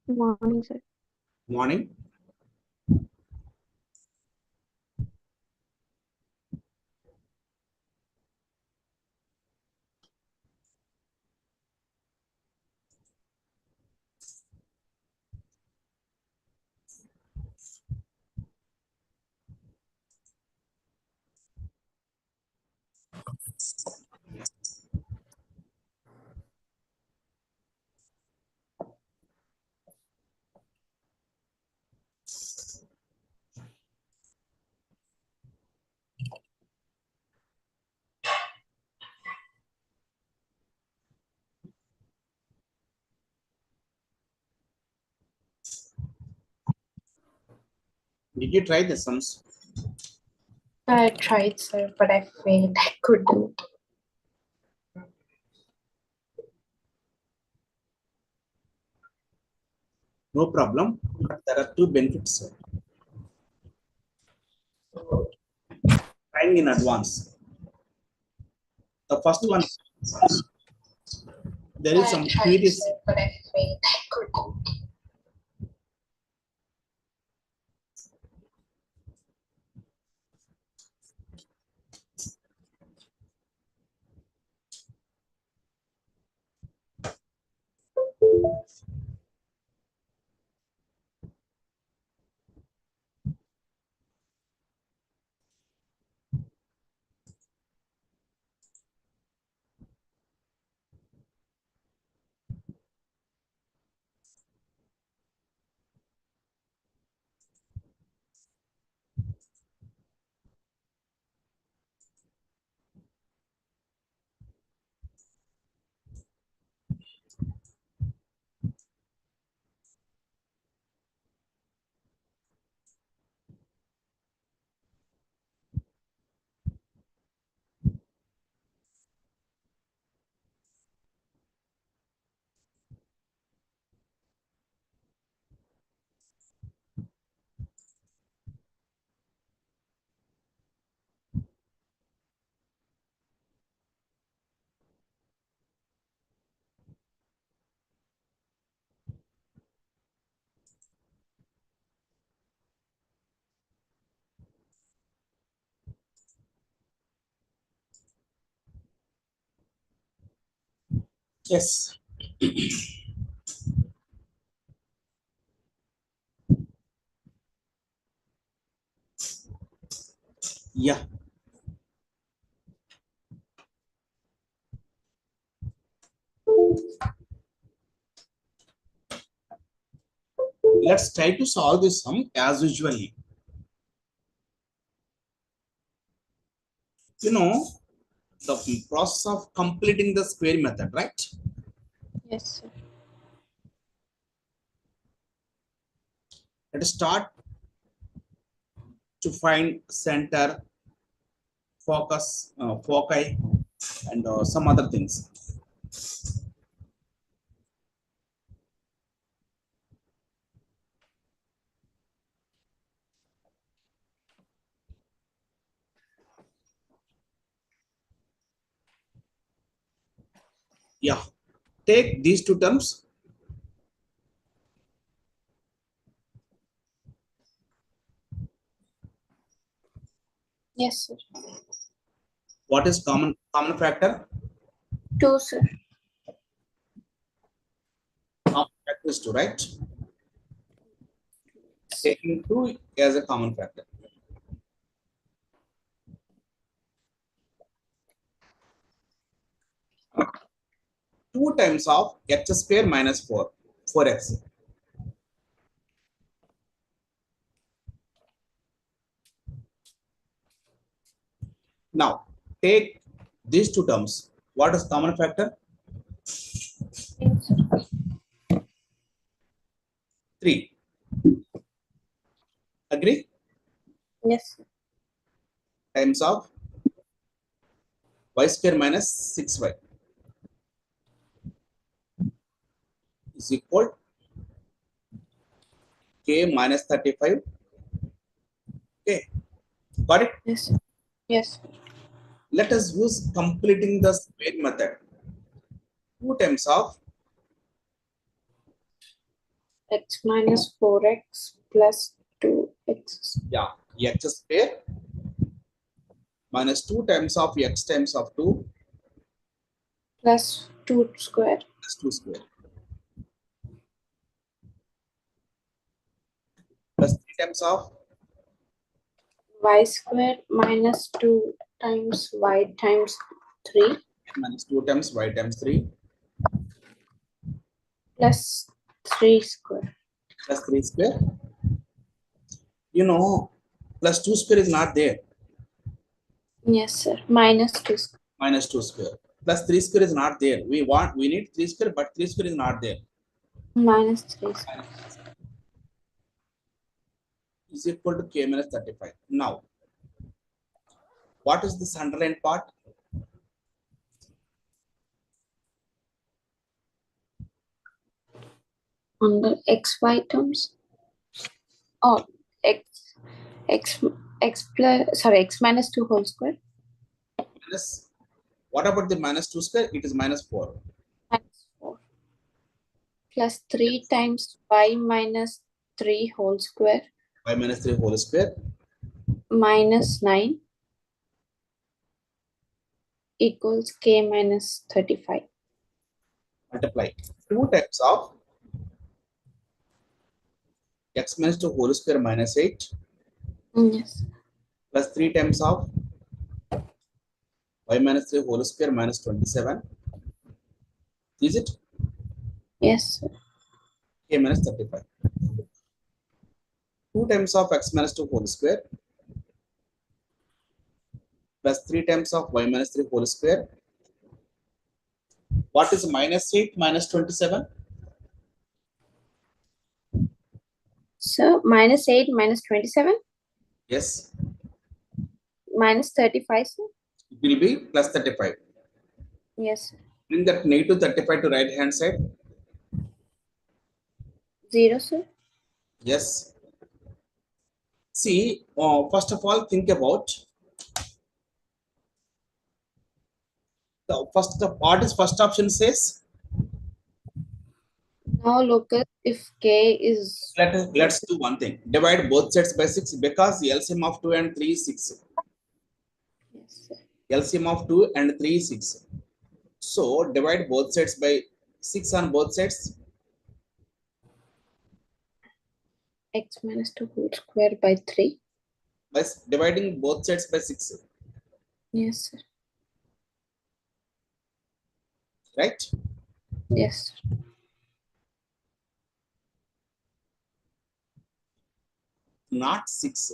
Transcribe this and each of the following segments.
Morning, sir. Morning. Did you try the sums? I tried, sir, but I failed. I couldn't. No problem. But there are two benefits. Trying in advance. The first one, there is some Tried, curious. sir, but I failed. I couldn't. Yes. Yeah. Let's try to solve this sum as usually. You know, the process of completing the square method, right? Yes, sir. Let's start to find center, focus, foci, and some other things. Yeah. Take these two terms. Yes, sir. What is common factor? 2, sir. Common factor is 2, right? Taking 2 as a common factor. 2 times of x square minus 4, 4x. Now, take these two terms. What is common factor? 3, sir. 3. Agree? Yes, sir. Times of y square minus 6y is equal k minus 35. Okay, got it? Yes, sir. Yes, sir. Let us use completing the square method. 2 times of x minus 4x plus 2x. Yeah, x square minus 2 times of x times of 2 plus 2 square plus 2 square plus 3 times of y square minus 2 times y times 3 minus 2 times y times 3 plus 3 square. plus 3 square. You know, plus 2 square is not there. Yes, sir. Minus 2 square. Minus 2 square. Plus 3 square is not there. We need 3 square, but 3 square is not there. Minus 3 square. Is equal to k minus 35. Now, what is this underlined part? Under xy terms. Oh, x plus, sorry, x minus 2 whole square. Minus, what about the minus 2 square? It is minus 4. Minus 4 plus 3 times y minus 3 whole square Y minus 3 whole square minus 9 equals k minus 35. multiply 2 times of x minus 2 whole square minus 8 Yes. plus 3 times of y minus 3 whole square minus 27. Is it? Yes, sir. K minus 35. 2 times of x minus 2 whole square plus 3 times of y minus 3 whole square. What is minus 8 minus 27? So minus 8 minus 27 Yes, minus 35, sir. it will be plus 35. Yes, sir. Bring that negative 35 to right hand side. 0, sir. Yes. See, first of all, think about what is first option says. Now look at if k is Let's do one thing. Divide both sides by 6 because the LCM of 2 and 3 is 6. yes, sir. LCM of 2 and 3 is 6. So divide both sides by 6 on both sides. X minus 2 whole square by 3. By dividing both sides by 6. Yes, sir. Right? Yes, sir. Not 6.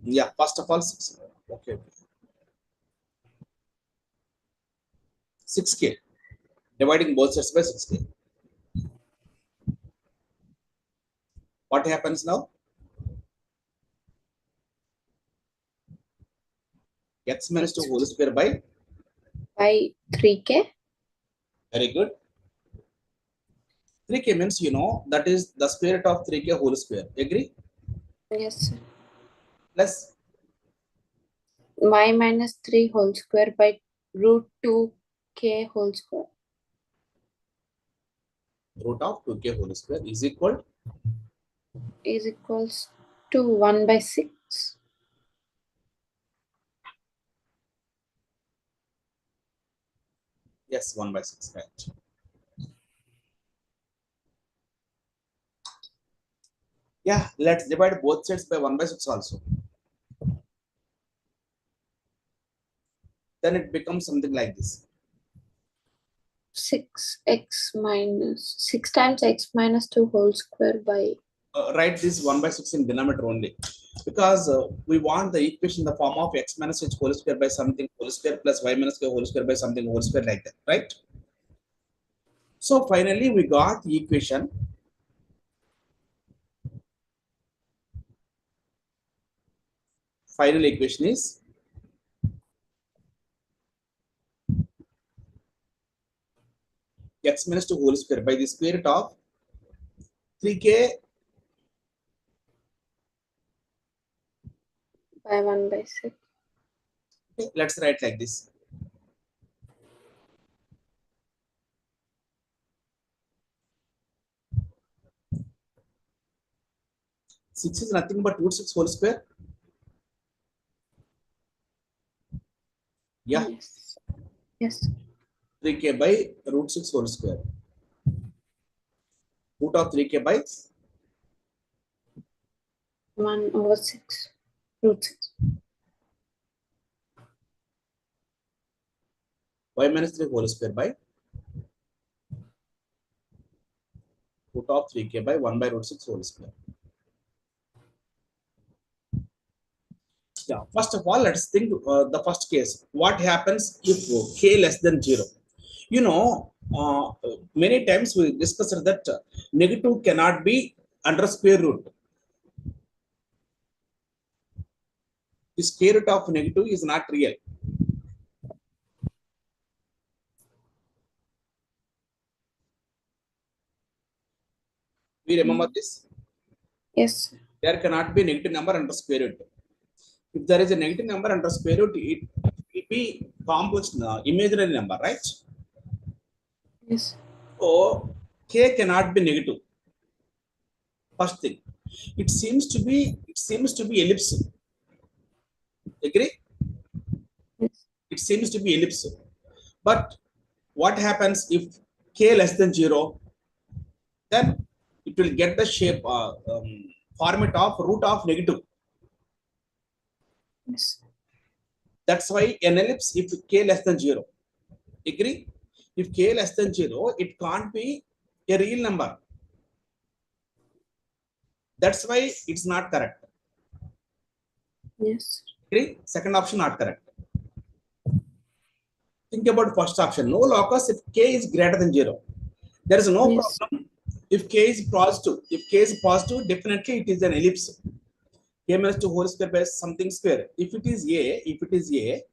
Yeah, first of all 6. Okay. 6k. Dividing both sides by 6k. What happens now? X minus 2 whole square by. By 3k. Very good. 3k means that is the square root of 3k whole square. Agree? Yes, sir. Plus Y minus 3 whole square by root 2k whole square root of 2k whole square is equal. is equals to 1 by 6. Yes, 1 by 6. Right. Yeah, let's divide both sides by 1 by 6 also. Then it becomes something like this. 6 times x minus 2 whole square by Write this 1 by 6 in denominator only. Because we want the equation in the form of x minus h whole square by something whole square plus y minus k whole square by something whole square like that. Right? So finally we got the equation. Final equation is x minus 2 whole square by the square root of 3k. 1 by 6. Okay, let's write like this. 6 is nothing but root 6 whole square. Yeah. Yes. Yes. 3k by root 6 whole square. Root of 3k by 1/6 root 6. y minus 3 whole square by root of 3k by 1 by root 6 whole square. Yeah, first of all, let's think the first case. What happens if k less than 0? You know, many times we discussed that negative cannot be under square root. The square root of negative is not real. We remember this? Yes. There cannot be a negative number under square root. If there is a negative number under square root, it will be complex imaginary number, right? Yes. So k cannot be negative. First thing, it seems to be ellipse. Agree? Yes. It seems to be ellipse. But what happens if k less than 0? Then it will get the shape format of root of negative. Yes. That's why an ellipse if k less than 0. Agree? If k less than 0, it can't be a real number. That's why it's not correct. Yes. Agree? Second option not correct. Think about first option. No locus if k is greater than 0. There is no Yes. problem if k is positive. If k is positive, definitely it is an ellipse. K minus 2 whole square by something square. If it is a,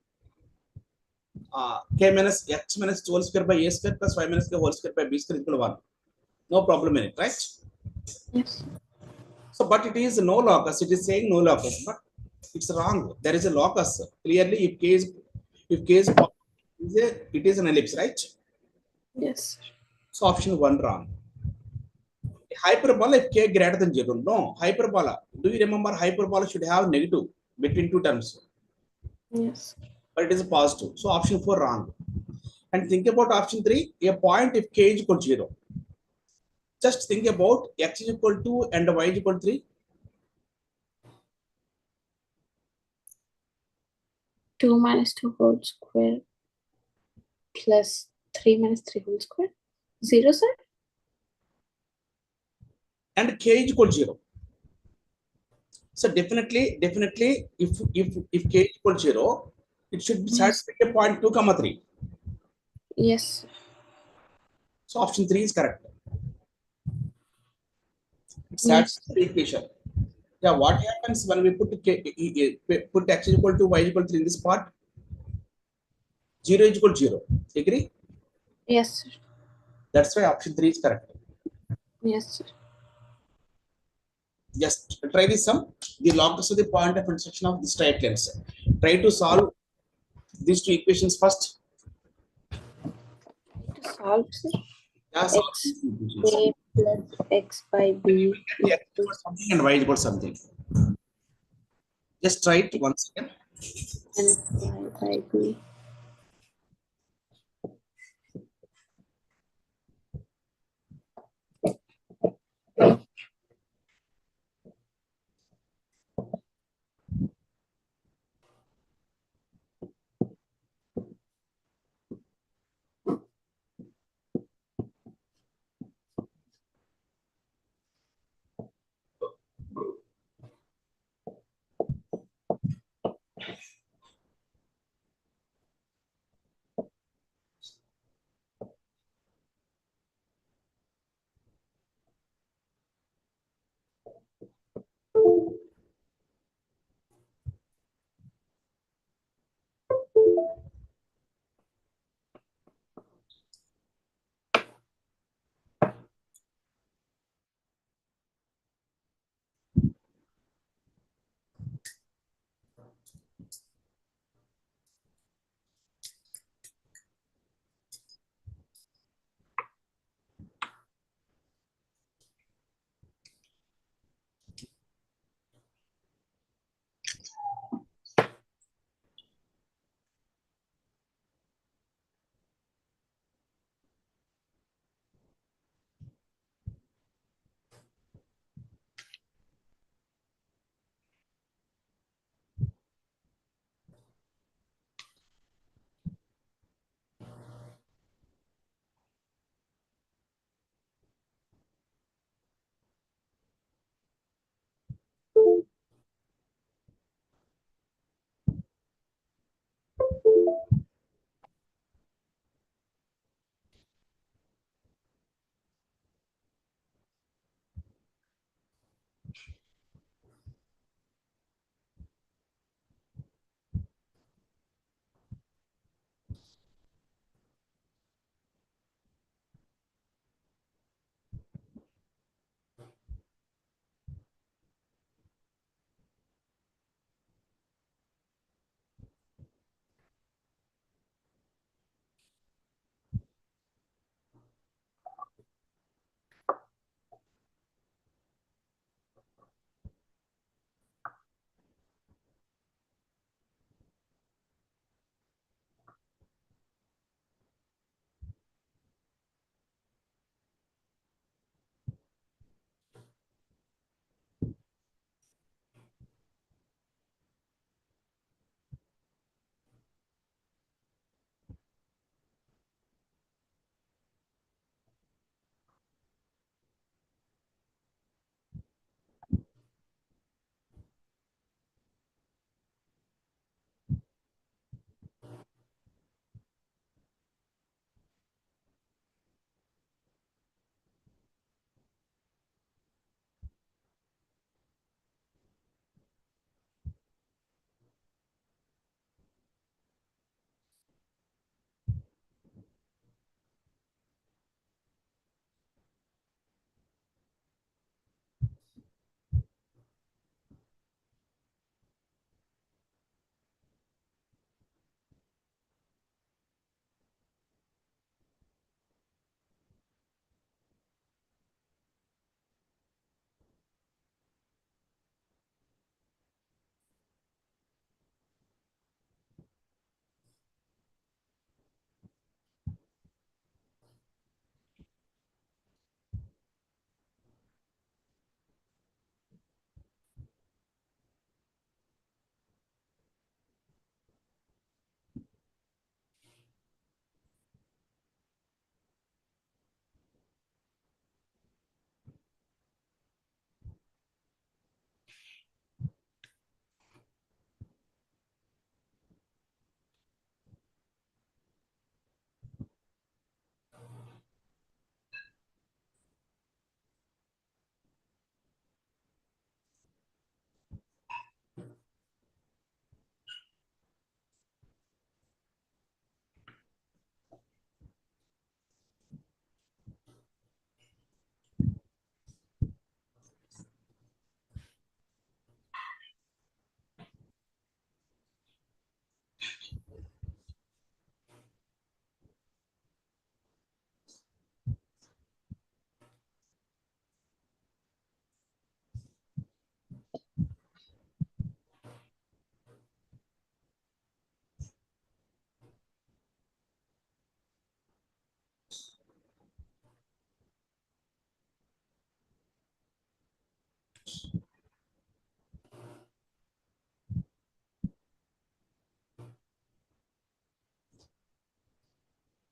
k minus x minus 2 whole square by a square plus y minus k whole square by b square is equal to 1. No problem in it, right? Yes. So, but it is no locus. It is saying no locus, but it's wrong. There is a locus. Clearly, if k is positive, it is an ellipse, right? Yes. So, option 1 wrong. Hyperbola if k greater than 0. No, hyperbola. Do you remember hyperbola should have negative between two terms, Yes. but it is positive. So, option 4 wrong. And think about option 3, a point if k is equal to 0. Just think about x is equal to and y is equal to 3. 2 minus 2 whole square plus 3 minus 3 whole square. 0, sir? And k is equal to 0. So definitely, if k is equal to 0, it should be Yes. satisfied a point 2 comma 3. Yes. So option 3 is correct. It Yes. satisfies the equation. Yeah, what happens when we put x is equal to y is equal to 3 in this part? 0 is equal to 0. Agree? Yes, sir. That's why option 3 is correct. Yes, sir. Just try this sum. The locus of the point of intersection of the straight lines. Try to solve these two equations first. To solve, sir. Yeah, solve X these two equations. a plus x by b X is equal equals to something and y is equal to something. Just try it once again. minus y by b.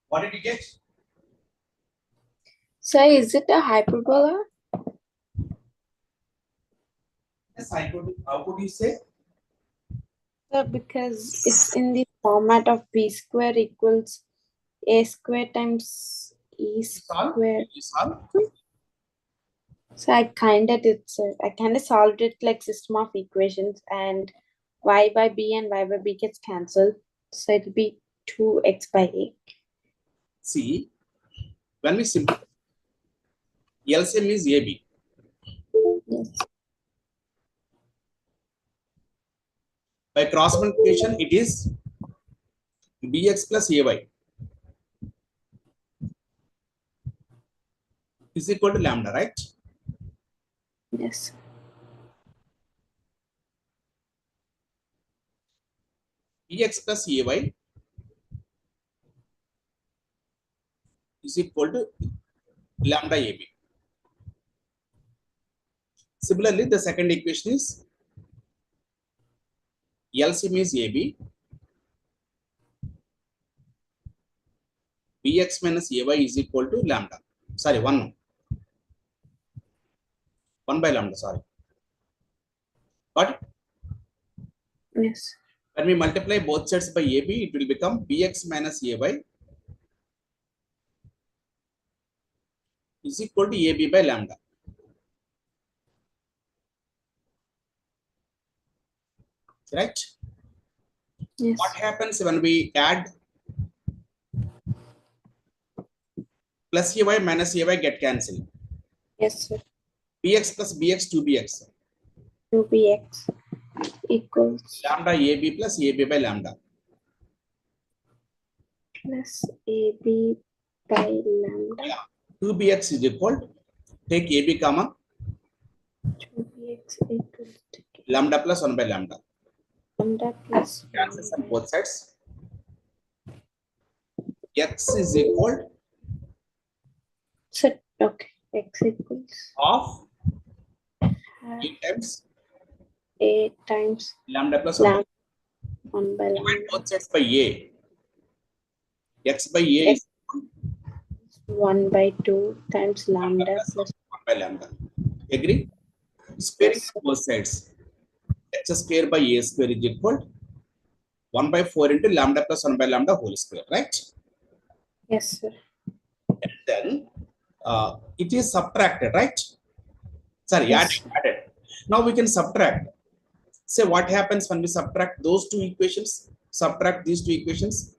What did you get? So is it a hyperbola? Yes, I could. How could you say? So because it's in the format of b square equals a square times e Solve. square. You solve. So I kind of solved it like system of equations, and y by b and y by b gets cancelled. So it'll be 2x by a. See, when we simplify, LCM is AB. Yes. By cross multiplication, it is BX plus AY is equal to lambda, right? Yes. BX plus AY is equal to lambda AB. Similarly, the second equation is LCM is AB, BX minus AY is equal to lambda. Sorry, 1 by lambda, sorry. But Yes. when we multiply both sides by AB, it will become BX minus AY is equal to AB by lambda. Right? Yes. What happens when we add plus AY minus AY get cancelled? Yes, sir. BX plus BX 2BX. 2bx equals Lambda AB plus AB by lambda. plus ab by lambda. Yeah. 2BX is equal to, take AB comma, 2bx equals to lambda plus 1 by lambda. lambda plus 1 Cancels on by. both sides. X is equal So, okay, x equals of half 8 times a times lambda plus 1 by. lambda 1 by Divide lambda. both sides by A. X by A X is 1 by 2 times lambda lambda plus plus 1 by lambda. Agree? Squaring yes, on both sides. X square by A square is equal to 1 by 4 into lambda plus 1 by lambda whole square, right? yes, sir. And then it is subtracted, right? Sorry, Yes, added, sir. added. Now we can subtract. Say what happens when we subtract those two equations? Subtract these two equations.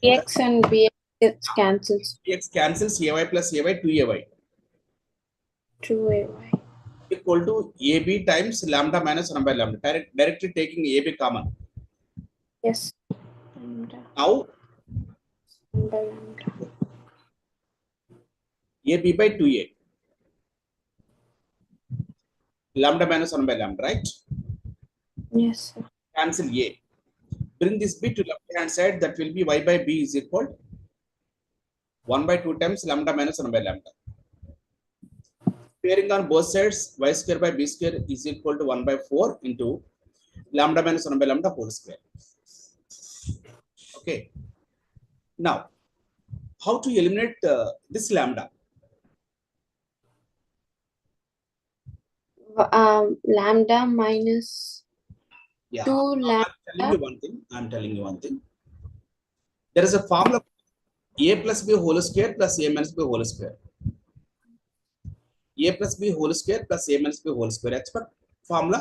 X and bx gets cancels. X cancels AY plus AY 2AY 2ay. equal to AB times lambda minus 1 by lambda. Directly taking AB common. Yes, lambda Now 1 by lambda. AB by 2A. Lambda minus 1 by lambda, right? Yes, sir. Cancel A. Bring this b to left hand side, that will be y by b is equal to 1 by 2 times lambda minus 1 by lambda. Pairing on both sides, y square by b square is equal to 1 by 4 into lambda minus 1 by lambda whole square. Okay. Now, how to eliminate this lambda? Lambda minus Yeah. 2 I'm telling lambda. you one thing. I'm telling you one thing. There is a formula a plus b whole square plus a minus b whole square. A plus b whole square plus a minus b whole square. Expert formula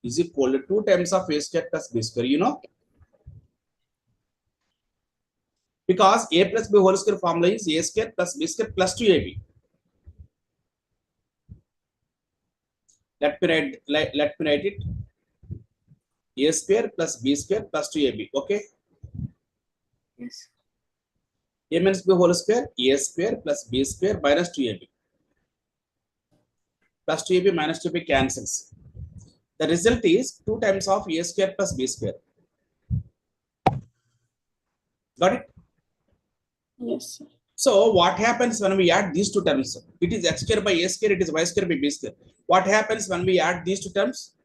is equal to 2 times of a square plus b square. You know, because a plus b whole square formula is a square plus b square plus 2ab. Let me write it. A square plus b square plus 2ab. Okay. Yes. A minus b whole square, a square plus b square minus 2ab. Plus 2ab minus 2ab cancels. The result is 2 times of a square plus b square. Got it? Yes, sir. So what happens when we add these two terms? It is x square by a square, it is y square by b square. What happens when we add these two terms?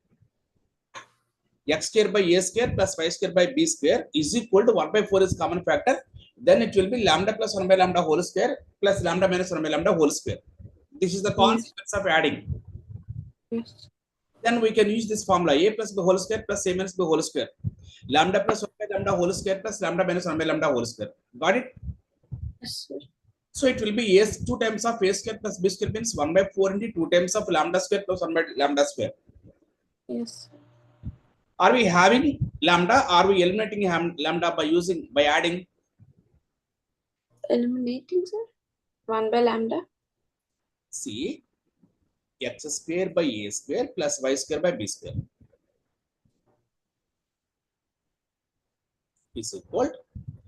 X square by a square plus y square by b square is equal to 1 by 4 is common factor. Then it will be lambda plus 1 by lambda whole square plus lambda minus 1 by lambda whole square. This is the Yes. consequence of adding. Yes. Then we can use this formula a plus b whole square plus a minus b whole square. Lambda plus 1 by lambda whole square plus lambda minus 1 by lambda whole square. Got it? Yes, sir. So it will be a 2 times of a square plus b square means 1 by 4 into 2 times of lambda square plus 1 by lambda square. Yes. Are we having lambda? Are we eliminating lambda by adding? Eliminating, sir. 1 by lambda. See, x square by a square plus y square by b square is equal.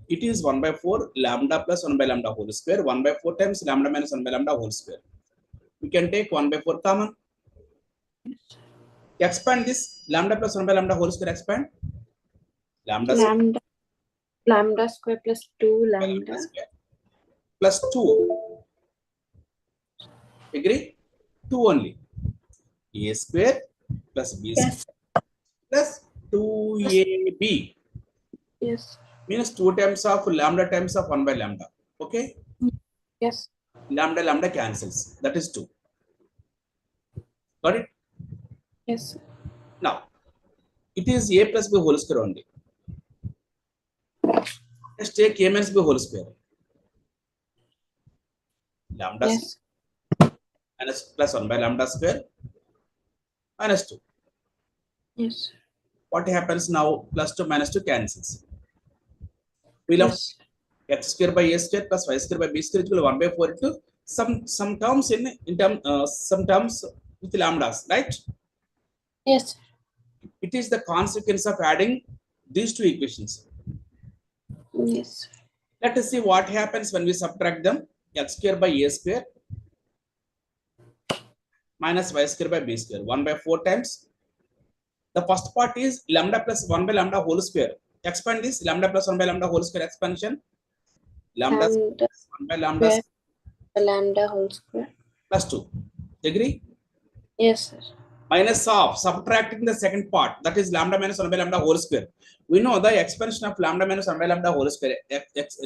It is 1 by 4 lambda plus 1 by lambda whole square. 1 by 4 times lambda minus 1 by lambda whole square. We can take 1 by 4 common. Expand this lambda plus 1 by lambda whole square. Expand lambda square Lambda. Lambda square plus 2 by lambda. lambda square plus 2. Agree? 2 only. A square plus b Yes. square plus 2ab Yes. means 2 times of lambda times of 1 by lambda. Okay? Yes. Lambda lambda cancels. That is 2. Got it? Yes. Now, it is a plus b whole square only. Let's take a minus b whole square. Lambda Yes. minus plus 1 by lambda square minus 2. Yes. What happens now? Plus 2 minus 2 cancels. We left Yes. x square by a square plus y square by b square equal to 1 by 4 into some terms some terms with lambdas, right? Yes. It is the consequence of adding these two equations. Yes. Let us see what happens when we subtract them. X square by a square minus y square by b square. 1 by 4 times. The first part is lambda plus 1 by lambda whole square. Expand this lambda plus 1 by lambda whole square expansion. Lambda Lambda 1 by lambda square. Lambda whole square. plus 2. Agree? Yes, sir. Minus of subtracting the second part, that is lambda minus 1 by lambda whole square. We know the expansion of lambda minus 1 by lambda whole square.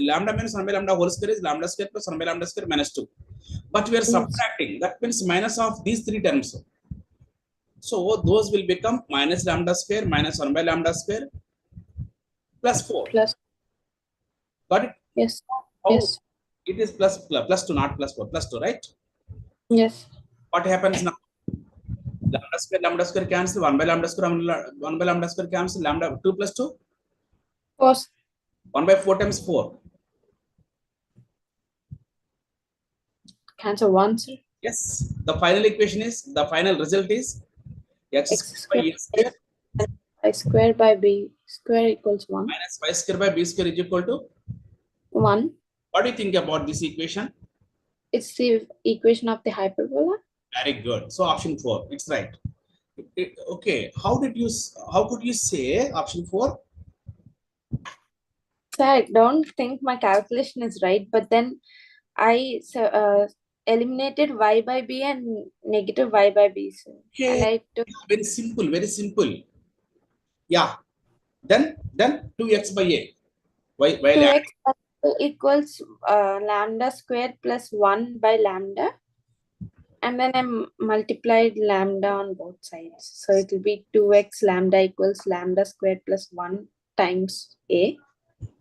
Lambda minus 1 by lambda whole square is lambda square plus 1 by lambda square minus 2. But we are Yes. subtracting, that means minus of these three terms. So those will become minus lambda square minus 1 by lambda square plus 4. Plus. Got it? Yes. How Yes. it is plus 2, not plus 4, plus 2, right? Yes. What happens now? Lambda square cancel, 1 by lambda square, 1 by lambda square cancel, lambda 2 plus 2, Cos. 1 by 4 times 4. Cancel 1, sir. Yes, the final equation is, the final result is x X square by square a square y square by b square equals 1. minus y square by b square is equal to, 1. what do you think about this equation? It's the equation of the hyperbola. Very good. So option 4, it's right. Okay, how could you say option 4? So I don't think my calculation is right, but then I eliminated y by b and negative y by b, sir. Okay, And I took very simple, very simple. Yeah, then 2x by a. Why 2x equals lambda square plus 1 by lambda. And then I multiplied lambda on both sides. So it will be 2x lambda equals lambda square plus 1 times a.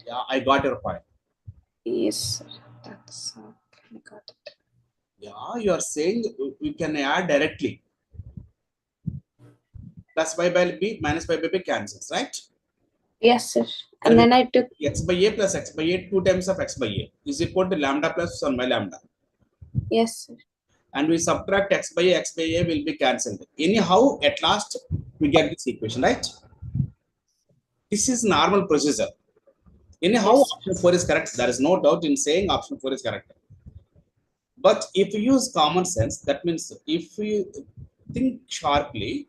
Yeah, I got your point. Yes, sir. That's I got it. Yeah, you are saying we can add directly. Plus y by b minus y by b cancels, right? Yes, sir. And then I took x by a plus x by a, 2 times of x by a is equal to lambda plus 1 by lambda. yes, sir. And we subtract x by a will be cancelled. Anyhow, at last, we get this equation, right? This is normal procedure. Anyhow, Yes. option 4 is correct. There is no doubt in saying option 4 is correct. But if you use common sense, that means if you think sharply,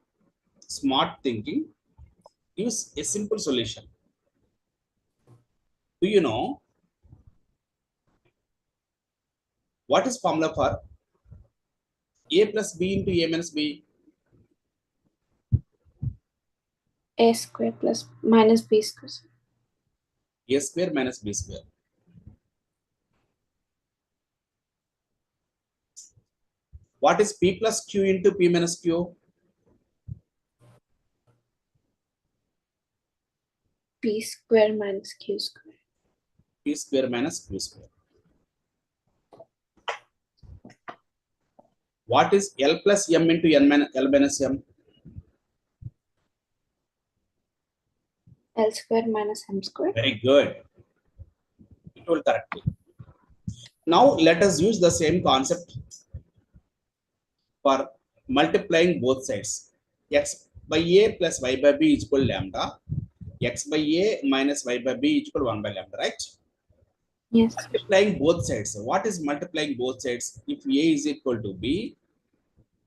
smart thinking, use a simple solution. Do you know What is formula for a plus b into a minus b? A square plus minus B square. A square minus b square. What is p plus q into p minus q? P square minus Q square. P square minus q square. What is L plus m into L minus m? L square minus M square. Very good. You told correctly. Now let us use the same concept for multiplying both sides. X by a plus y by b is equal to lambda. X by a minus y by b is equal to 1 by lambda, right? Yes. Multiplying both sides. What is multiplying both sides? If a is equal to b,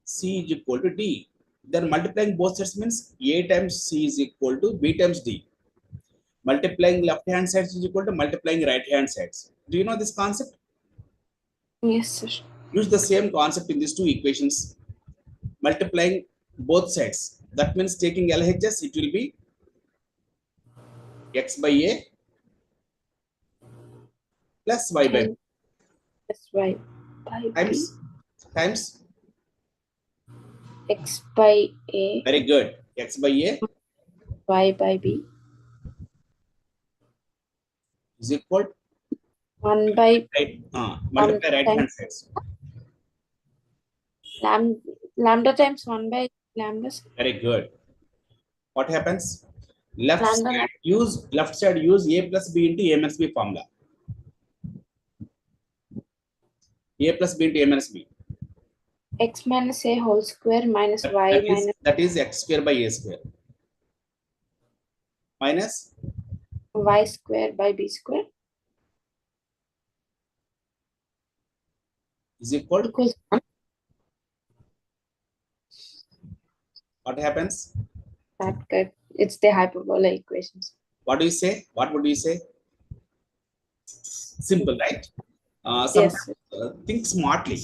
c is equal to d. Then multiplying both sides means a times c is equal to b times d. Multiplying left hand sides is equal to multiplying right hand sides. Do you know this concept? Yes, sir. Use the same concept in these two equations. Multiplying both sides. That means taking LHS, it will be x by a plus y by b And that's Y by B. times times. X by A. Very good. X by a Y by B. is equal to 1 by right, lambda multiply right hand times sides. lambda times 1 by lambda. Very good. What happens? Left Lambda side use a plus b into a minus b formula. A plus b into a minus b. X minus A whole square minus That, Y minus that is x square by a square minus Y square by B square is equal to equals 1. what happens? That good. It's the hyperbola equations. What do you say? What would you say? Simple, right? Sometimes Yes. think smartly.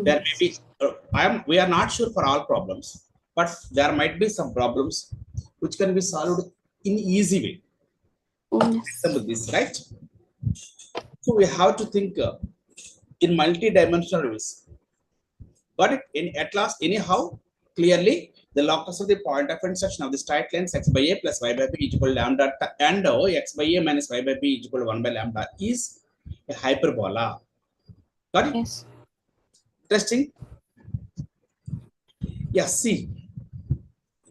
There may be we are not sure for all problems, but there might be some problems which can be solved in easy way. Yes. Example this, right? So we have to think in multi-dimensional ways. Got it? In at last, anyhow, clearly the locus of the point of intersection of the straight lines x by a plus y by b is equal to lambda and x by a minus y by b is equal to 1 by lambda is a hyperbola. Got it? Yes. Interesting. Yes, see,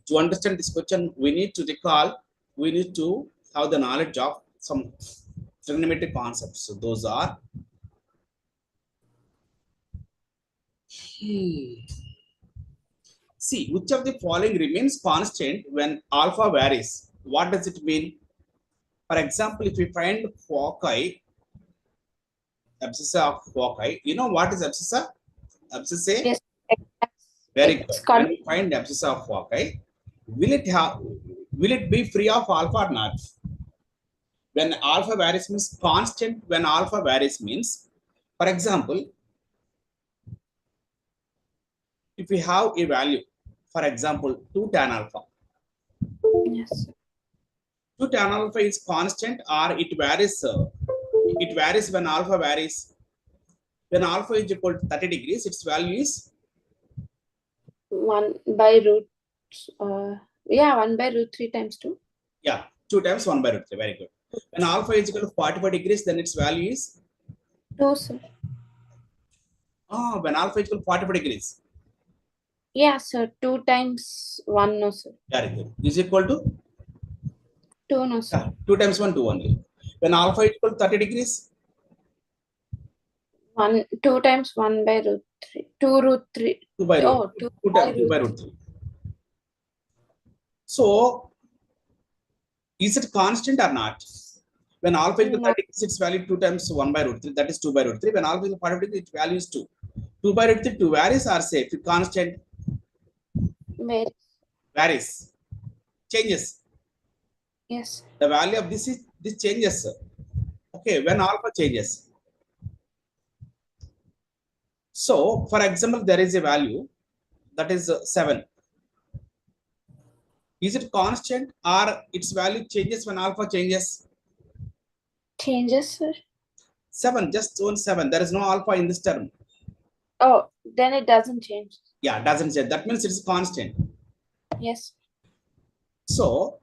to understand this question, we need to recall, we need to have the knowledge of some trigonometric concepts. So those are see which of the following remains constant when alpha varies. What does it mean? For example, if we find foci, abscissa of foci, you know what is abscissa? Abscissa, Yes. very good. It's called When we find abscissa of foci, will it be free of alpha or not? When alpha varies means constant. When alpha varies means, for example, if we have a value, for example, 2 tan alpha, yes. 2 tan alpha is constant or it varies. It varies when alpha varies. When alpha is equal to 30 degrees, its value is 1 by root. Yeah, 1 by root 3 times 2. yeah 2 times 1 by root 3. Very good. When alpha is equal to 45 degrees, then its value is 2, sir. when alpha is equal to 45 degrees. Yeah, sir. 2 times 1, no, sir. Very good. Is equal to 2, no, sir. 2 times 1 2 only. When alpha is equal to 30 degrees, 2 times 1 by root 3. 2 root 3. 2 by root Oh, 2 2 by times 2 root by 3. root 3. So is it constant or not? When alpha is equal to No, 30 degrees, its value 2 times 1 by root 3, that is 2 by root 3. When alpha is equal to 45 degrees, its value is 2. 2 by root 3, 2 varies or safe. If constant very. varies, changes. Yes. The value of this changes. Okay, when alpha changes. So, for example, there is a value that is 7. Is it constant or its value changes when alpha changes? Changes, sir. 7, just one 7. There is no alpha in this term. Oh, then it doesn't change. Yeah, doesn't change. That means it's constant. Yes. So,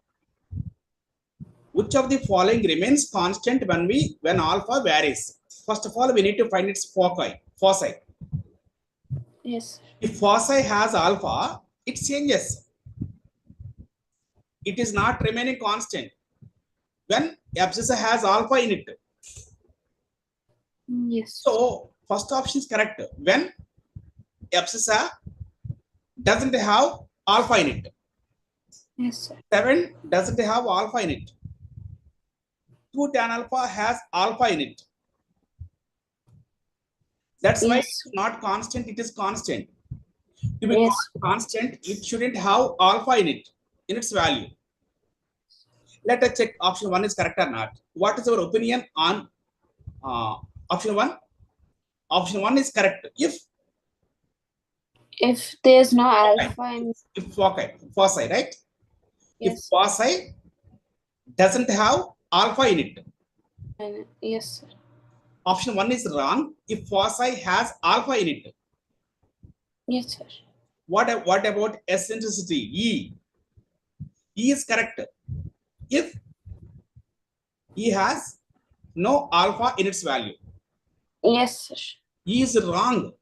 which of the following remains constant when alpha varies? First of all, we need to find its foci. Yes. If foci has alpha, it changes. It is not remaining constant when abscissa has alpha in it. Yes. So, first option is correct. When abscissa doesn't have alpha in it. Yes, sir. 7 doesn't have alpha in it. 2 tan alpha has alpha in it. That's why Yes. it's not constant, it is constant. To be Yes. constant, it shouldn't have alpha in it, in its value. Let us check option 1 is correct or not. What is our opinion on option 1? Option 1 is correct. If there's no alpha in If foci, right? If yes, foci doesn't have alpha in it. and yes, sir. Option 1 is wrong if foci has alpha in it. Yes, sir. What about eccentricity? E. E is correct. If E has no alpha in its value. Yes, sir. E is wrong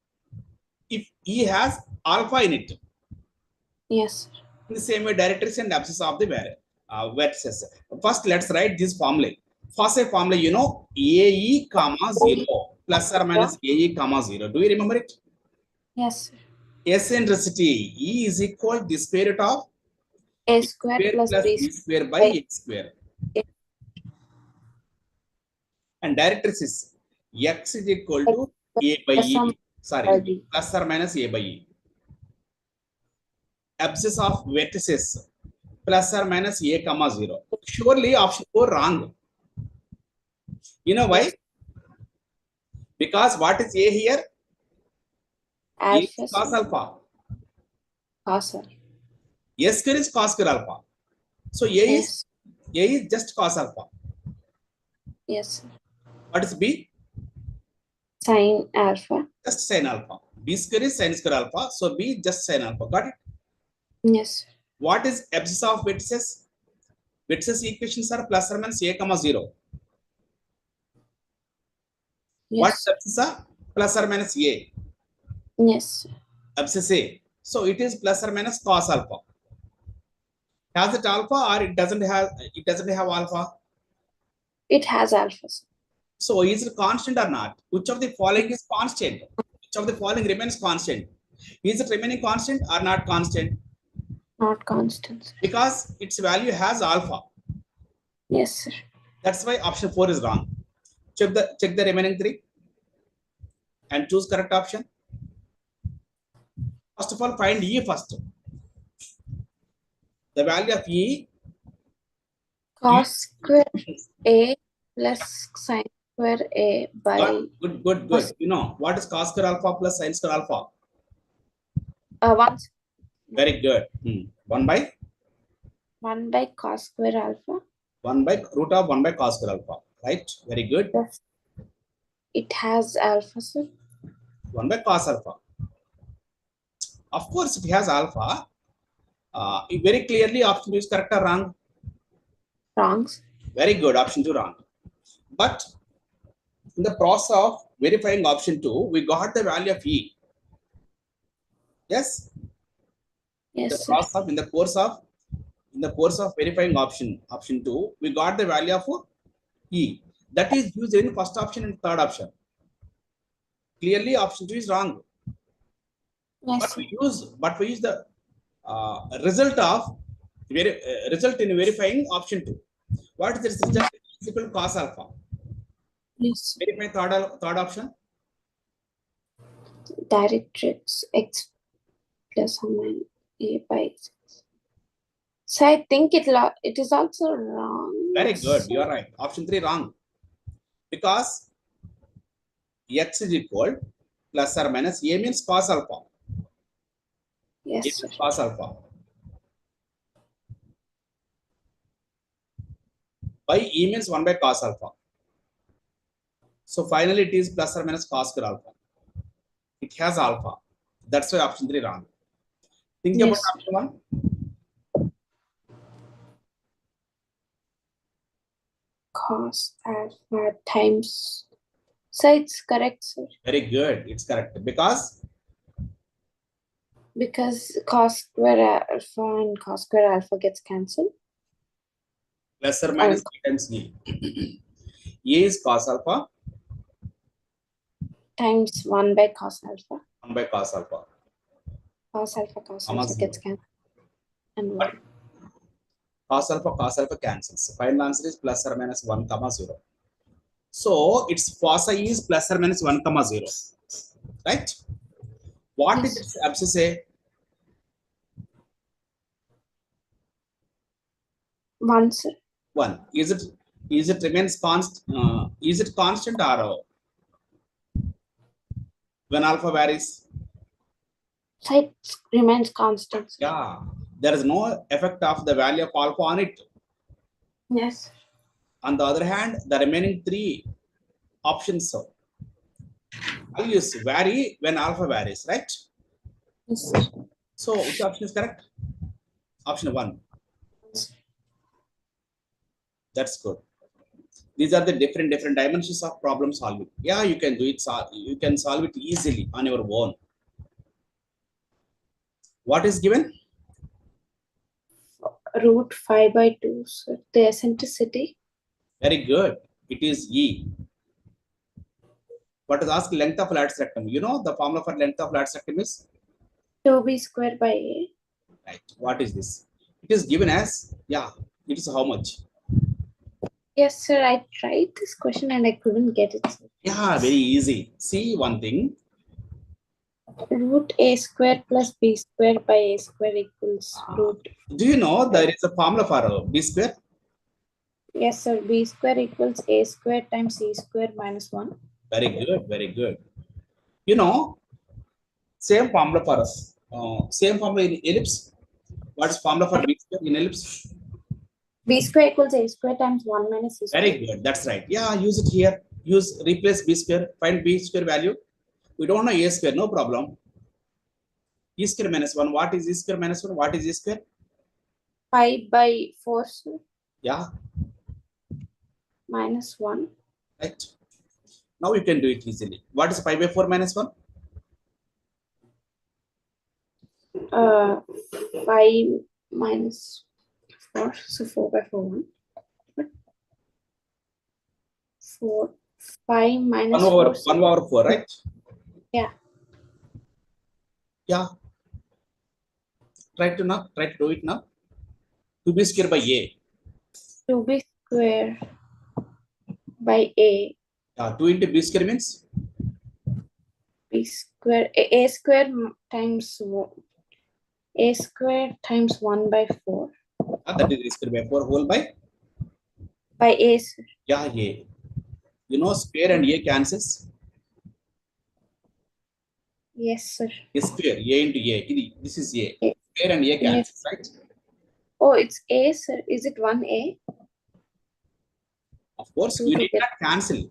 if E has alpha in it. Yes, sir. In the same way, directrix and abscissa of the vertices. First, let's write this formula. Foci formula, you know, AE comma 0 plus or minus AE comma 0. Do you remember it? Yes, sir. Eccentricity E is equal to the square root of A E square square plus plus B B square by square. X square. And directrix is X is equal to A by Plus E. by Sorry, B. plus or minus A by E. Abscissa of vertices plus or minus A comma 0. Surely option 4 wrong. You know why? Yes. Because what is A here? A is Alpha, cos sir. alpha. Sir. A square is cos square alpha. So Yes. A is just cos alpha. Yes, sir. What is B? Sin alpha. Just sin alpha. B square is sin square alpha. So B just sin alpha. Got it? Yes, sir. What is abscissa of vertices? Vertices equations are plus or minus A comma 0. What is Yes. abscissa? Plus or minus A. Yes, sir. Abscissa A. So it is plus or minus cos alpha. Has it alpha or it doesn't have alpha? It has alpha, sir. So is it constant or not? Which of the following is constant? Which of the following remains constant? Is it remaining constant or not constant? Not constant, sir. Because its value has alpha. Yes, sir. That's why option 4 is wrong. Check the remaining 3 and choose correct option. First of all, find E first. The value of E. Cos square A plus sin square A by Good. You know what is cos square alpha plus sin square alpha? 1 Very good. 1 by 1 by cos square alpha. 1 by root of 1 by cos square alpha. Right? Very good. Yes. It has alpha, sir. 1 by cos alpha. Of course, if it has alpha, very clearly option 2 is correct or wrong? Wrong. Very good. Option 2 wrong. But in the process of verifying option 2, we got the value of E. Yes? Yes, sir. In the course of verifying option 2, we got the value of E. That is used in first option and third option. Clearly, option 2 is wrong. Yes, But sir. we use the result in verifying option 2. What is the result? Is equal to cos alpha. Yes. Verify third option. Directrix X plus or minus A by X. So I think it is also wrong. Very good. You are right. Option 3 wrong. Because X is equal plus or minus A means cos alpha. Yes, A sir. means cos alpha. By E means 1 by cos alpha. So finally it is plus or minus cos square alpha. It has alpha. That's why option 3 wrong. Think about Yes, sir. option 1. Cos alpha times. So it's correct, sir. Very good. It's correct. Because Cos square alpha and cos square alpha gets cancelled. plus or minus A times E. A is cos alpha. Times 1 by cos alpha. 1 by cos alpha. Cos alpha Comma gets 0. cancelled. And 1. Cos alpha cancels. Final answer is plus or minus 1 comma 0. So its foci is plus or minus 1 comma 0. Right? What did Yes. it abscess say? 1, sir. 1. Is it remains constant? Is it constant or when alpha varies? So it remains constant, sir. Yeah. There is no effect of the value of alpha on it. Yes. On the other hand, the remaining 3 options values vary when alpha varies, right? Yes, sir. So which option is correct? Option 1. That's good. These are the different dimensions of problem solving. Yeah, you can do it. You can solve it easily on your own. What is given? Root 5 by 2, sir. The eccentricity. Very good. It is E. What is asked? Length of lattice rectum. You know the formula for length of lattice rectum is? 2b square by a. Right. What is this? It is given as, yeah, it is how much? Yes, sir. I tried this question and I couldn't get it, sir. Yeah, very easy. See one thing. Root a square plus b square by a square equals root. Do you know there is a formula for B square? Yes, sir. B square equals a square times c square minus 1. Very good. Very good. You know, same formula for us. Same formula in ellipse. What is formula for B square in ellipse? B square equals a square times 1 minus c square. Very good. That's right. Yeah, use it here. Replace B square. Find B square value. We don't know A square. No problem. E square minus 1. What is E square minus 1? What is E square? 5 by 4, sir. Yeah. Minus 1. Right. Now you can do it easily. What is 5 by 4 minus 1? 5 minus 4. So 4 by 4, 1. 4. 5 minus 1 over, 4. 1 over 4, right? Yeah. Yeah. Try to do it now. 2b square by A. 2b square by a. 2 into B square means? B square. A square times a square times 1 by 4. That is A square by 4 whole by? By a, sir. Yeah, A. You know square and A cancels? Yes, sir. A square, A into A. This is A. A. Square and A cancels, right? Oh, it's a, sir. Is it 1a? Of course, Two we to did get. not cancel.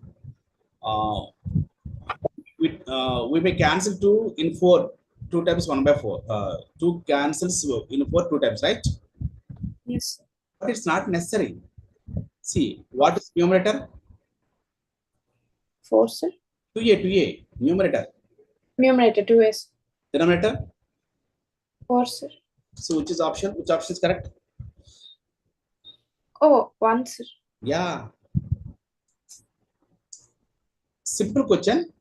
We may cancel 2 in 4. 2 times 1 by 4. 2 cancels in 4 2 times, right? Yes. But it's not necessary. See, what is numerator? 4, sir. 2a, numerator. Numerator 2s. Denominator? 4, sir. So which is option? Which option is correct? Oh, 1, sir. Yeah. Simple question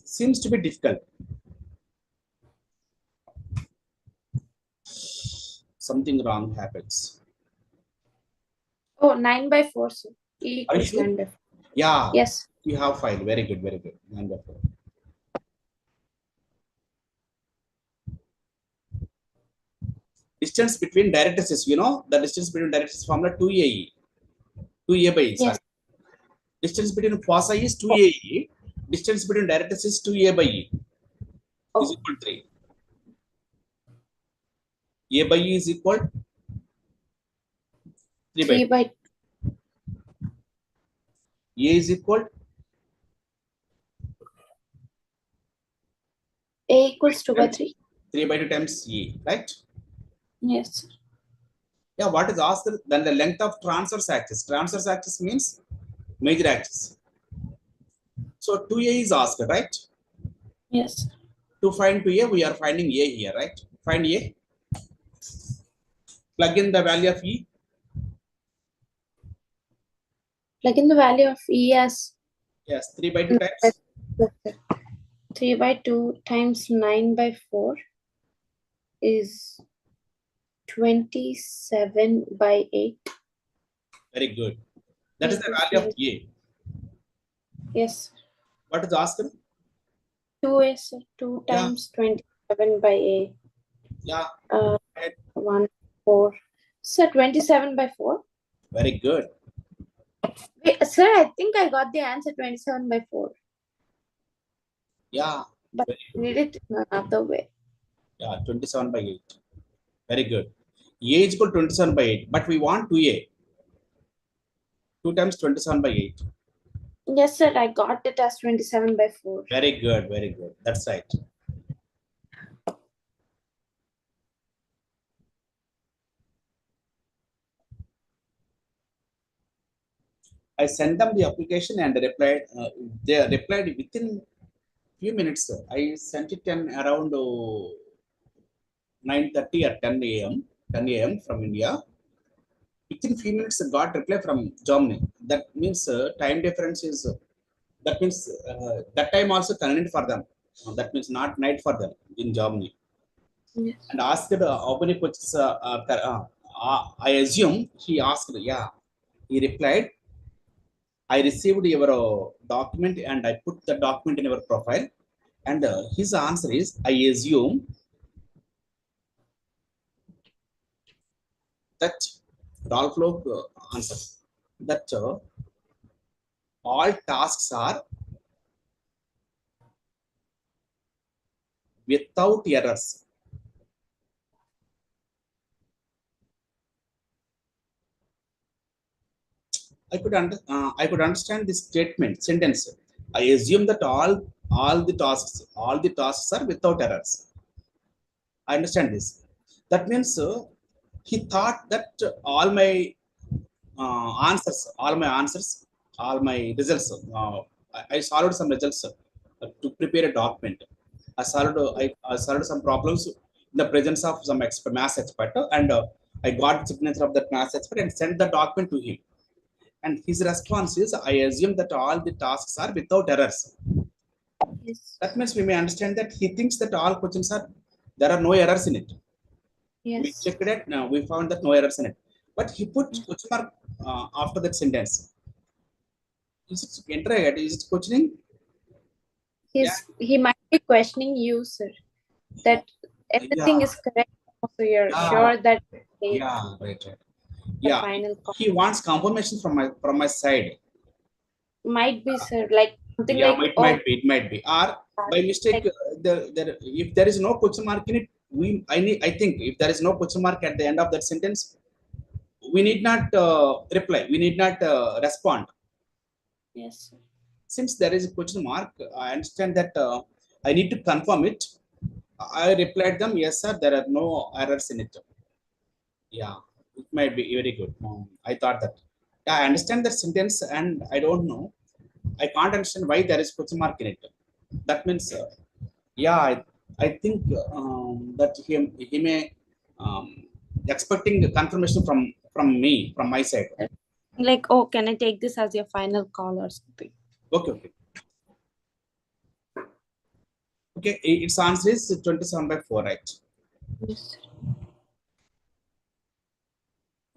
seems to be difficult. Something wrong happens. Oh, 9 by 4, sir. E Are you equals sure? 9 by 4. Yeah. Yes. You have file. Very good. 9 by 4. Distance between directrices, you know the distance between directrices formula 2a by E. Yes. Distance between foci is 2a. Distance between directors is 2a by e is Oh, equal to 3. A by e is equal 3 by 3 by A is equal A equals 2 by 3. 3 by 2 times E, right? Yes, sir. Yeah, what is asked? Then the length of transverse axis. Transverse axis means major axis. So 2a is asked, right? Yes, sir. To find 2a, we are finding a here, right? Find a. Plug in the value of e. Plug in the value of E as Yes, 3 by 2 times. 3 by 2 times 9 by 4 is 27 by 8. Very good. That is the Equals value of to, a. yes, What is asked? 2 is 2 Yeah, times 27 by 8. yeah. 1, 4. So 27 by 4. Very good. Wait, sir, I think I got the answer 27 by 4. Yeah, But very I good. did it in another way. Yeah, 27 by 8. Very good. A is equal to 27 by 8, but we want 2a. 2 times 27 by 8. Yes, sir, I got it as 27 by 4. Very good, very good. That's right. I sent them the application and they replied. They replied within few minutes. I sent it in around 9:30 or 10 a.m. 10 a.m. from India. Within few minutes, I got reply from Germany. That means time difference is. That means that time also convenient for them. That means not night for them in Germany. Yes. And asked how many questions. I assume he asked. Yeah, he replied. I received your document and I put the document in your profile. And his answer is, I assume that Ralph Lowe answers that all tasks are without errors. I could understand this statement sentence. I assume that all the tasks are without errors. I understand this. That means he thought that all my answers, all my results. I solved some results to prepare a document. I solved some problems in the presence of some math expert, and I got the signature of that math expert and sent the document to him. And his response is, I assume that all the tasks are without errors. Yes. That means we may understand that he thinks that all questions are there are no errors in it. We Yes. checked it. Now we found that no errors in it. But he put question mark after that sentence. Is it interrogate? Is it questioning? Yeah, He might be questioning you, sir, that yeah, everything is correct. So you're yeah, sure that it's yeah, right, right. the Yeah, final call. he wants confirmation from my side. Might be, sir, like something Yeah, like, oh, it might be. Or by mistake, like, if there is no question mark in it, I think if there is no question mark at the end of that sentence, we need not reply. We need not respond. yes, sir. Since there is a question mark, I understand that I need to confirm it. I replied them, yes, sir. There are no errors in it. Yeah, it might be very good. I thought that. Yeah, I understand that sentence, and I don't know. I can't understand why there is question mark in it. That means, yeah, I think that he may um, expecting confirmation from me from my side. Like, oh, can I take this as your final call or something? Okay, okay, okay. Its answer is 27 by 4, right? Yes.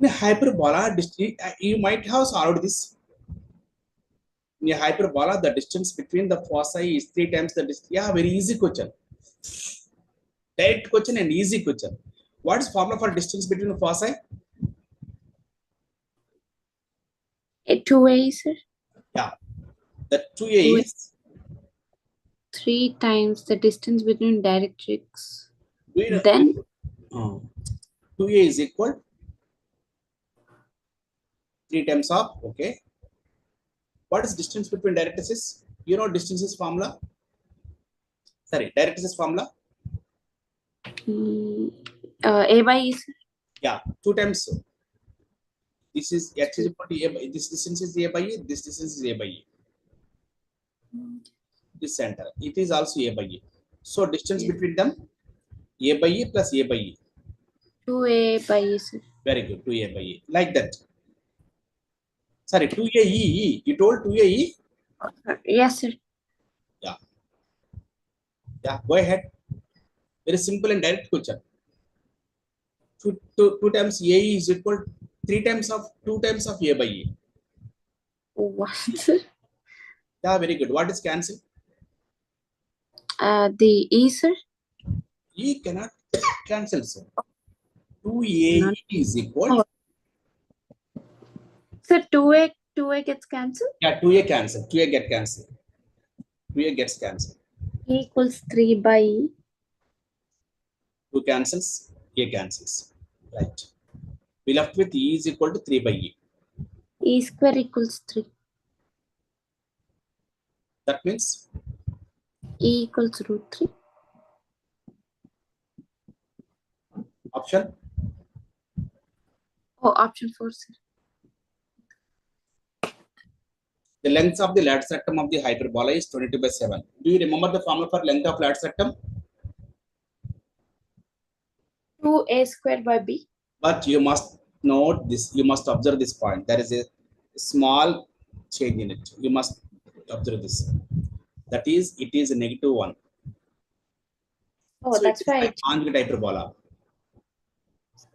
In a hyperbola, you might have solved this. In a hyperbola, the distance between the foci is 3 times the distance. Yeah, very easy question. Direct question and easy question. What is formula for distance between the foci? 2A, sir. Yeah, the 2a 2A. is 3 times the distance between directrix. Do you know, Then 2a is equal 3 times of, okay. What is distance between directrices? You know distances formula? Sorry, directrices formula? A by E. Yeah, 2 times. This is x is equal to a by, this distance is a by e, this distance is a by e. This center, it is also a by e. So distance between them, a by e plus a by e. 2A by E. Very good, 2a by e. Like that. Sorry, 2a e. You told 2a e? Yes, sir. Yeah. Yeah, go ahead. Very simple and direct question. 2 times a is equal 3 times of 2 times of a by e. What? Yeah, very good. What is cancel? The E, sir. E cannot cancel, sir. 2a Not. is equal. Oh. So 2A gets cancelled. Yeah, 2a cancel. 2a get cancelled. 2a gets cancelled. E equals 3 by E. 2 cancels. A cancels. Right. We left with E is equal to 3 by E. E square equals 3. That means E equals root 3. option. Oh, option 4, sir. The length of the lattice rectum of the hyperbola is 22 by 7. Do you remember the formula for length of lattice rectum? 2A square by B. But you must note this, you must observe this point. There is a small change in it. You must observe this. That is, it is a negative 1. Oh, So it that's is why a conjugate hyperbola.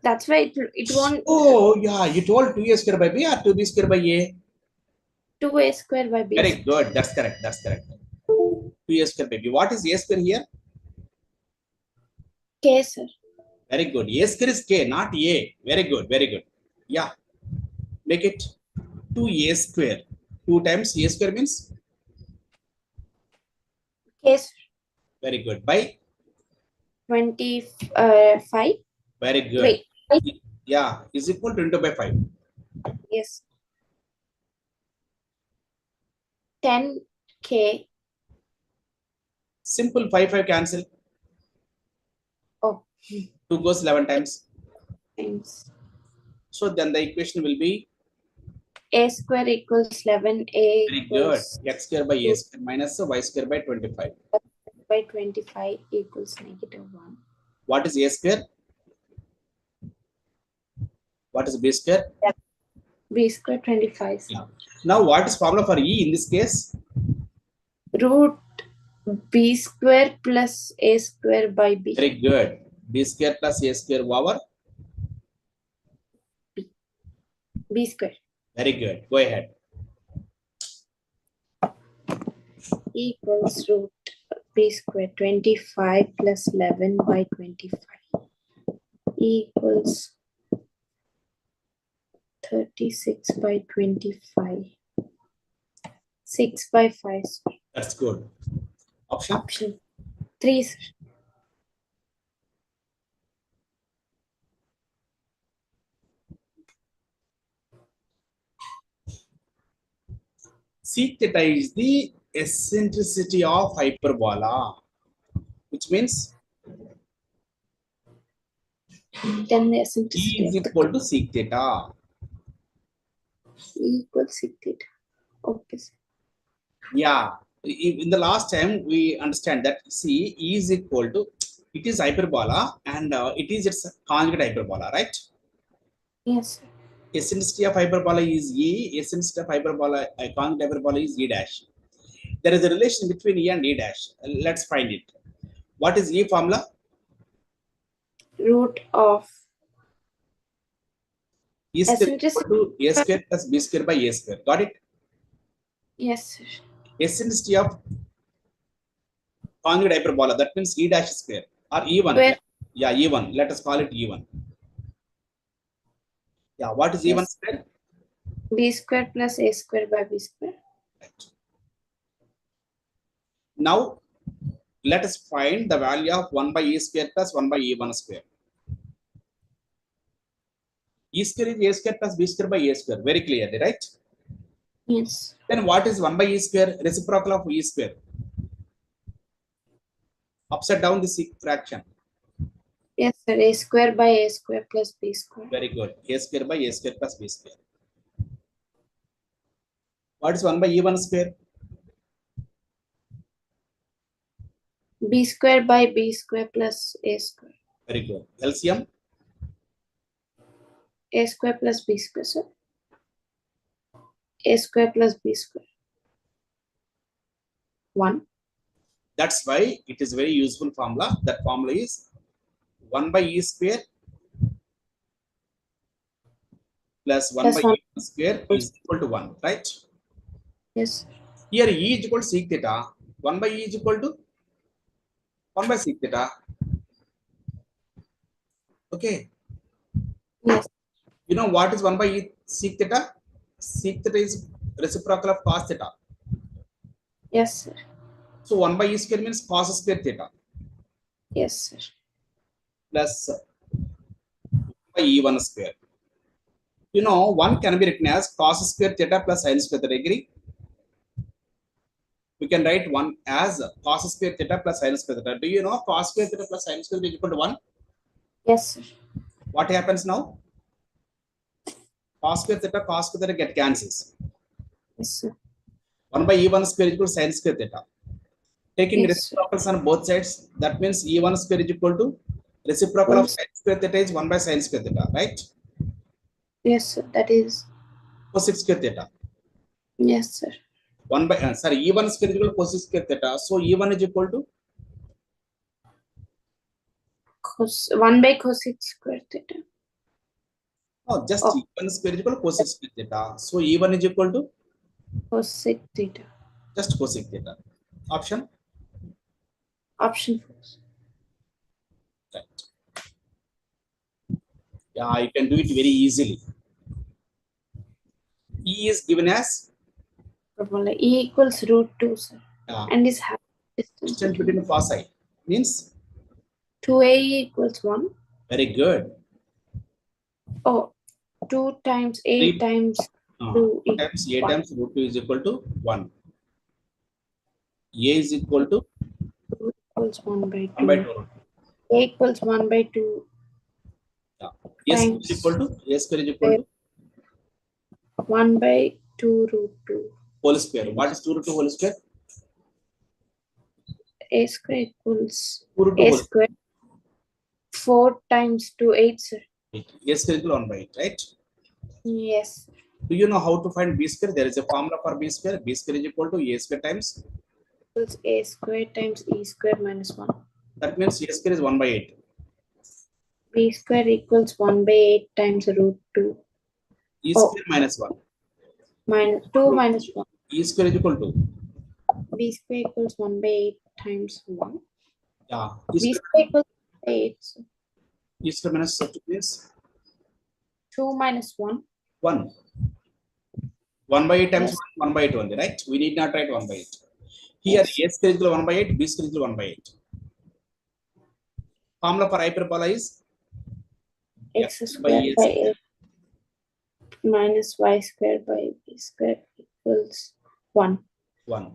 it won't. Oh, yeah, you told 2a square by b or 2b square by a? 2A square by B. Very good. That's correct. That's correct. 2a square by b. What is a square here? K, sir. Very good. A square is k, not a. Very good. Very good. Yeah. Make it 2a square. 2 times a square means? K, sir. Very good. By? 25. Very good. Wait. Yeah. Is equal to 20 by 5. Yes. 10K. Simple 5 cancel. Oh. 2 goes 11 times. Times. So then the equation will be? A square equals 11. A Very good. equals X square by a square minus y square by 25. by 25 equals -1. What is a square? What is b square? B square 25. Yeah. Now what is formula for E in this case? Root B square plus A square by B. Very good. B square plus a square over? B square. Very good. Go ahead. Equals root B square 25 plus 11 by 25 equals 36 by 25. 6 by 5. That's good. Option? Option 3, sir. Sec theta is the eccentricity of hyperbola, which means Then the E eccentricity is of the equal to sec theta. equals sec theta. Okay, sir. Yeah. In the last time, we understand that C is equal to, it is hyperbola and it is its conjugate hyperbola, right? Yes, sir. Eccentricity of hyperbola is E, eccentricity of hyperbola, conjugate hyperbola is E dash. There is a relation between E and E dash. Let's find it. What is E formula? Root of E square eccentricity. equal to A square plus B square by A square. Got it? Yes, sir. Eccentricity of conjugate hyperbola, that means E dash square or E1. Where? Yeah, E1. Let us call it E1. Yeah, what is E1 Yes. square? B square plus A square by B square. Right. Now, Let us find the value of 1 by e square plus 1 by e1 square. E square is a square plus b square by a square. Very clearly, right? Yes. Then what is 1 by e square? Reciprocal of e square. Upside down this fraction. Yes, sir. A square by a square plus b square. Very good. A square by a square plus b square. What is 1 by e1 square? B square by b square plus a square. Very good. LCM? A square plus b square, sir. A square plus b square. 1. That's why it is very useful formula. That formula is 1 by e square plus 1 by Plus 1. e1 square is equal to 1, right? Yes. Here e is equal to sec theta. 1 by e is equal to 1 by sec theta. Okay. Yes. You know what is 1 by e sec theta? Sec theta is reciprocal of cos theta. Yes, sir. So 1 by e square means cos square theta Yes, sir. plus by e1 square. You know, 1 can be written as cos square theta plus sin square theta. Agree? We can write 1 as cos square theta plus sin square theta. Do you know cos square theta plus sin square theta is equal to 1? Yes, sir. What happens now? Cos square theta get cancels. Yes, sir. 1 by e1 square is equal to sin square theta. Taking Yes, sir. reciprocals on both sides, that means e1 square is equal to reciprocal of sin square theta is 1 by sin square theta, right? Yes, sir. That is. Cosec square theta. Yes, sir. 1 by sorry, e1 square is equal to cosec square theta. So e1 is equal to Cos 1 by cosec square theta. no, just Oh, e1 square is equal to cosec square theta. So e1 is equal to cosec theta. just cosec theta. Option Option 4. right. Yeah, you can do it very easily. E is given as Hyperbola. E equals root 2, sir. uh, And is half distance distance between between foci means 2a equals 1. very good. Oh, 2 times a 3 times 2 times equals a 1. times root 2 is equal to 1. A is equal to 2 equals 1 by 1 by 2. 2 root 2. A equals 1 by 2 Yeah. A square is equal times to A square is equal to 1 by 2 root 2. whole square. What is 2 root 2 whole square? A square equals 2 root 2 a whole square. 4 times 2, 8, sir. square. A square is equal to 1 by 8, right? Yes. Do you know how to find B square? There is a formula for B square. B square is equal to A square times. Equals a square times e square minus 1. That means A square is 1 by 8. B square equals 1 by 8 times root 2. E Oh, square minus 1. minus 2 minus 1. E square is equal to B square equals 1 by 8 times 1. yeah. E B square, square equals 8. So E square minus 2 means 2 minus 1. 1. 1 by 8 times Yes. 1 by 8 only, right? We need not write 1 by 8. Here Yes. A square is equal to 1 by 8, B square is equal to 1 by 8. Formula for hyperbola is X x by square a by square 8 minus y square by b square equals 1. 1.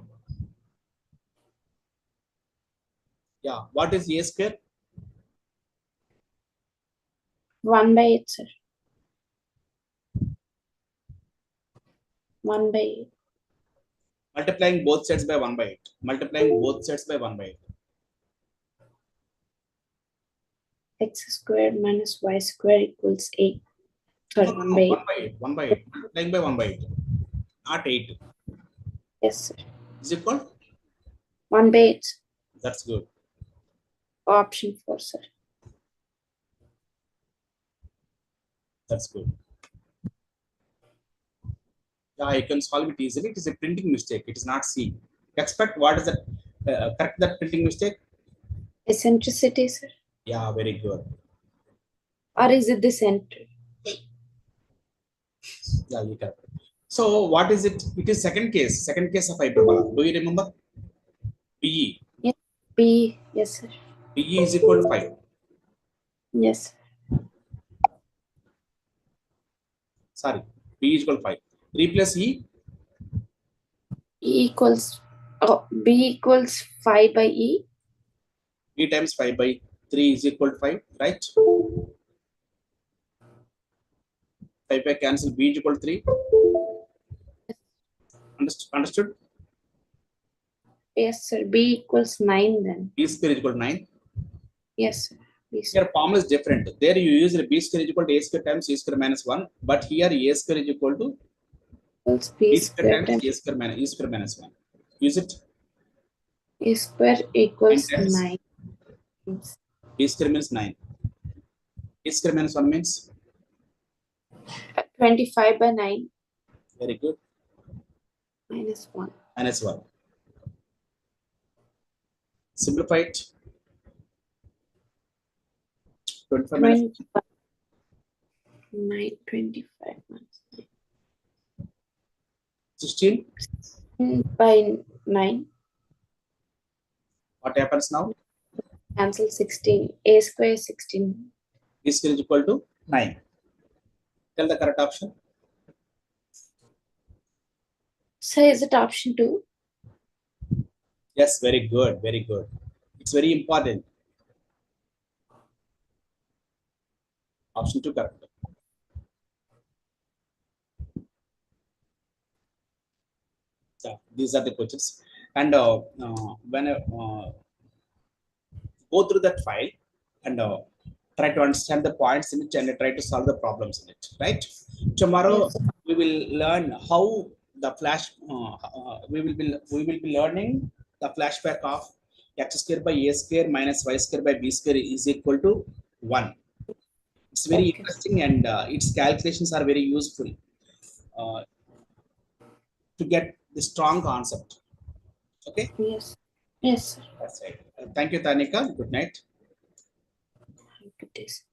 Yeah. What is a square? 1 by 8, sir. 1 by 8. Multiplying both sides by 1 by 8. Multiplying both sides by 1 by 8. X square minus y square equals 8. No, Sorry, no, 1 no. by 1 8. by 8. 1 by 8. Multiplying by 1 by 8. Not 8. Yes, sir. Is it equal? 1 by 8. That's good. Option 4, sir. That's good. Yeah, I can solve it easily. It is a printing mistake. It is not C. Expect what is that? Correct that printing mistake. Eccentricity, sir. Yeah, very good. Or is it the center? Yeah, you correct. So what is it? It is second case. Second case of hyperbola. Do you remember? PE. Yes. B. Yes, sir. BE is equal to 5. Yes. Sorry, B is equal to 5. Replace E. E equals. Oh, B equals 5 by E. E times 5 by 3 is equal to 5, right? 5 by cancel, B is equal to 3. Understood? Yes, sir. B equals 9 then. B square is equal to 9. Yes, sir. B square. Here formula is different. There you use B square is equal to A square times A square minus 1. But here A square is equal to Equals B B square square times times A square minus E square minus 1. Use it. A square 9 equals times 9. B square means 9. A square minus 1 means 25 by 9 very good. minus 1. Minus 1. Simplify it. 25 minus 25. 9, 25 minus 16. 9. By 9. What happens now? Cancel 16. A square is 16. B square is equal to 9. Tell the correct option. So is it option 2? Yes, very good. Very good. It's very important. Option 2 correct. Yeah, these are the questions. And when go through that file and try to understand the points in it and try to solve the problems in it, right? Tomorrow Yes. we will learn how the flash we will be learning the flashback of x square by a square minus y square by b square is equal to 1. It's very Okay. interesting and its calculations are very useful uh, to get the strong concept. Okay, Yes. Yes, sir. that's right. Thank you, Tanika. Good night. Good day, sir.